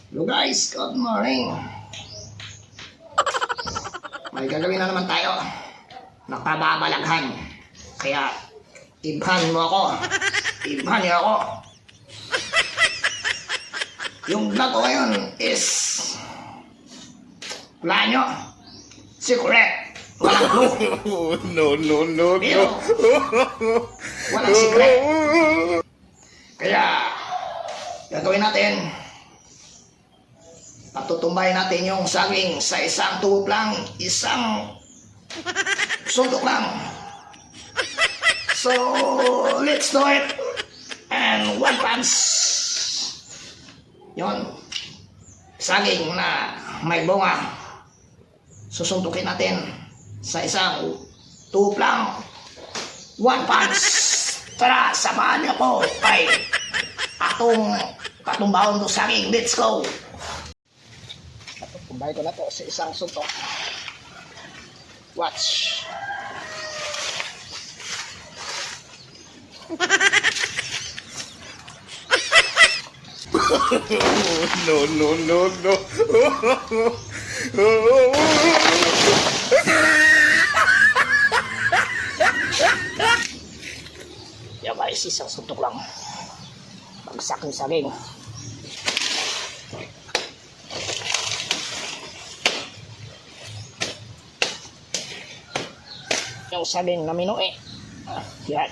Hello guys, good morning. May gagawin na naman tayo. Nakababalaghan. Kaya, ibhan mo ako. Ibhan niyo ako. Yung vlog ko ngayon is wala nyo. Secret. Walang clue. No. Pero, walang secret. Kaya, gagawin natin. Patutumbayin natin yung saging sa isang tubog lang, isang sundok lang. So, let's do it. And one punch. Yon. Saging na may bunga. Susuntukin natin sa isang tubog lang. One punch. Tara, samahan niyo ako kay atong patumbahon to saging. Let's go. Kumbay ko na to sa isang suntok. Watch. No. Yan guys, isang suntok lang. Bagsak yung saging. Yung saging na minuwi. Yan.